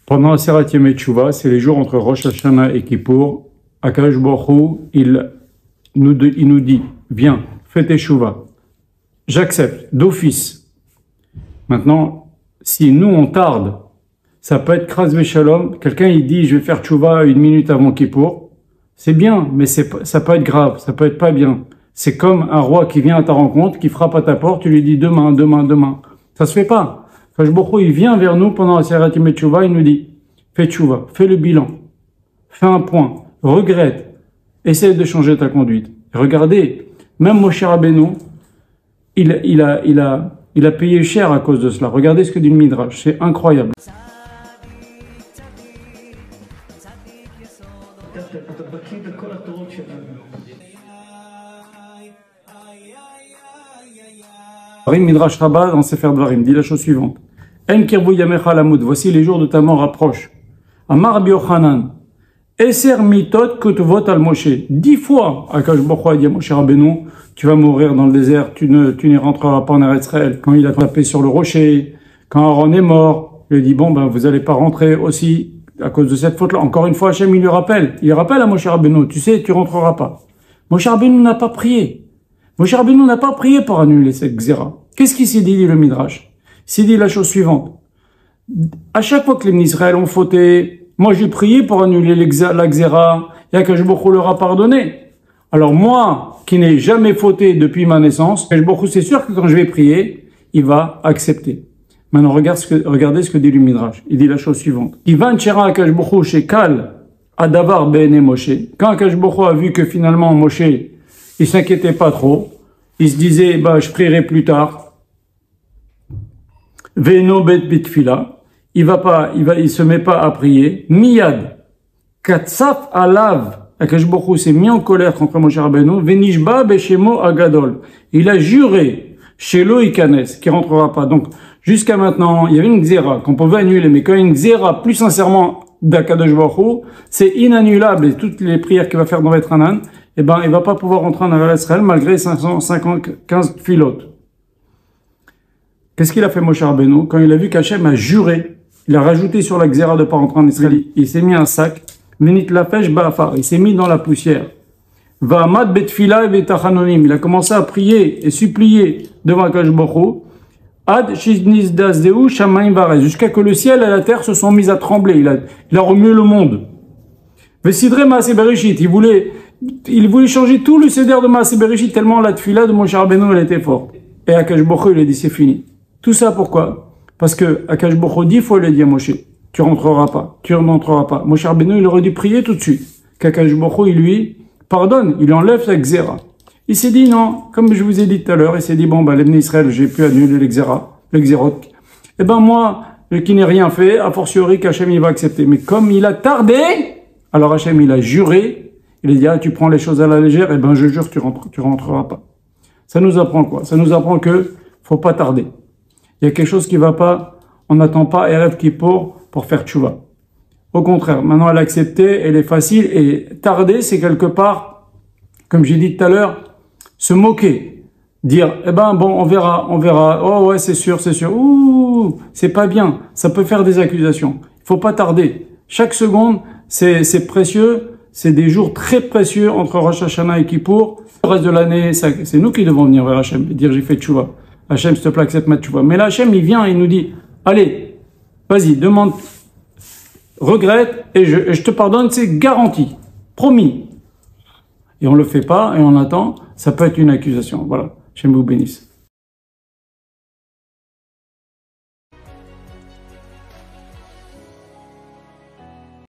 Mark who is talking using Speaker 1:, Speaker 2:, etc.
Speaker 1: Pendant Aseret Yemei Teshuvah, c'est les jours entre Rosh Hashanah et Kippour. Akadosh Baruch Hu, il nous dit, viens, fais tes Teshuvah. J'accepte, d'office. Maintenant, si nous on tarde, ça peut être Kras Veshalom. Quelqu'un il dit, je vais faire Teshuvah 1 minute avant Kippour. C'est bien, mais ça peut être grave, ça peut être pas bien. C'est comme un roi qui vient à ta rencontre, qui frappe à ta porte, tu lui dis demain, demain, demain. Ça se fait pas. Akadosh Baruch Hu, il vient vers nous pendant Aseret Yemei Teshuvah, il nous dit, fais Teshuvah, fais le bilan, fais un point, regrette, essaie de changer ta conduite. Regardez, même Moshe Rabbeinu, il a payé cher à cause de cela. Regardez ce que dit le Midrash, c'est incroyable. Midrash Rabbah dans Sefer Dvarim dit la chose suivante. En kirvu yamecha lamud, voici les jours de ta mort approchent. Amar Rabbi Yochanan, Eser mitot kutuvot al Moshe. 10 fois, Akadosh Baruch Hu a dit à Moshe Rabbeinu, tu vas mourir dans le désert, tu n'y rentreras pas en Eretz Israël. Quand il a tapé sur le rocher, quand Aaron est mort, il lui dit, bon, ben, vous allez pas rentrer aussi à cause de cette faute-là. Encore une fois, Hachem, il lui rappelle. Il rappelle à Moshe Rabbeinu, tu sais, tu rentreras pas. Moshe Rabbeinu n'a pas prié. Moshe Rabbeinu n'a pas prié pour annuler cette xéra. Qu'est-ce qu'il s'est dit le Midrash? Il s'est dit la chose suivante. À chaque fois que les Israël ont fauté, moi j'ai prié pour annuler la xéra, et Akadosh Baruch Hu leur a pardonné. Alors moi, qui n'ai jamais fauté depuis ma naissance, Akadosh Baruch Hu, c'est sûr que quand je vais prier, il va accepter. Maintenant, regardez ce que dit le Midrash. Il dit la chose suivante. Ivan Chera Akadosh Baruch Hu shekal adavar be'ene Moshe. Quand Akadosh Baruch Hu a vu que finalement Moshe, il s'inquiétait pas trop, il se disait, bah, je prierai plus tard. Ve'eno bet bitfila. Il se met pas à prier. Miyad. Katsaf alav. Akadosh Baruch Hu s'est mis en colère contre Moshe Rabbeinu. Venishba beshemo agadol. Il a juré. Shelo ikanes. Qui rentrera pas. Donc, jusqu'à maintenant, il y avait une xéra qu'on pouvait annuler. Mais quand il y a une xéra plus sincèrement d'Akadosh Baruch Hu, c'est inannulable. Et toutes les prières qu'il va faire dans Beit Hanan, eh ben, il va pas pouvoir rentrer en Eretz Israël malgré 515 filotes. Qu'est-ce qu'il a fait Moshe Rabbeinu? Quand il a vu qu'Hachem a juré, il a rajouté sur la xéra de pas rentrer en Israël, il s'est mis un sac, Venit lafesh ba'afar, il s'est mis dans la poussière. Va'amad betfila et betachanonim, il a commencé à prier et supplier devant Akadosh Baruch Hu, ad shiznizdasdeu shamayim varez, jusqu'à que le ciel et la terre se sont mis à trembler, il a remué le monde. Vesidre Maaseh Bereshit, il voulait changer tout le seder de Maaseh Bereshit tellement la tfila de Moshe Rabbeinu elle était forte. Et Akadosh Baruch Hu il a dit c'est fini. Tout ça pourquoi? Parce que Akadosh Baruch Hu 10 fois il a dit à Moshe, tu rentreras pas, tu rentreras pas. Moshe Rabbeinu il aurait dû prier tout de suite. Qu'Akadosh Baruch Hu il lui pardonne, il lui enlève sa xéra. Il s'est dit non, comme je vous ai dit tout à l'heure, il s'est dit bon bah l'Ebné Israël j'ai pu annuler l'exérot. Eh ben moi, qui n'ai rien fait, a fortiori qu'Hachem il va accepter. Mais comme il a tardé, alors Hachem il a juré, il a dit ah tu prends les choses à la légère, eh ben je jure tu rentreras pas. Ça nous apprend quoi? Ça nous apprend que faut pas tarder. Il y a quelque chose qui va pas, on n'attend pas Erev Kippour pour faire tchouva. Au contraire, maintenant elle a accepté, elle est facile, et tarder c'est quelque part, comme j'ai dit tout à l'heure, se moquer. Dire, eh ben bon, on verra, oh ouais c'est sûr, ouh, c'est pas bien, ça peut faire des accusations. Il faut pas tarder. Chaque seconde, c'est précieux, c'est des jours très précieux entre Rosh Hashanah et Kippour. Le reste de l'année, c'est nous qui devons venir vers Hachem et dire j'ai fait tchouva. Hachem, s'il te plaît, accepte ma tchouva. Mais là, Hachem, il vient et il nous dit, allez, vas-y, demande, regrette et je te pardonne, c'est garanti, promis. Et on le fait pas et on attend, ça peut être une accusation. Voilà, Hachem vous bénisse.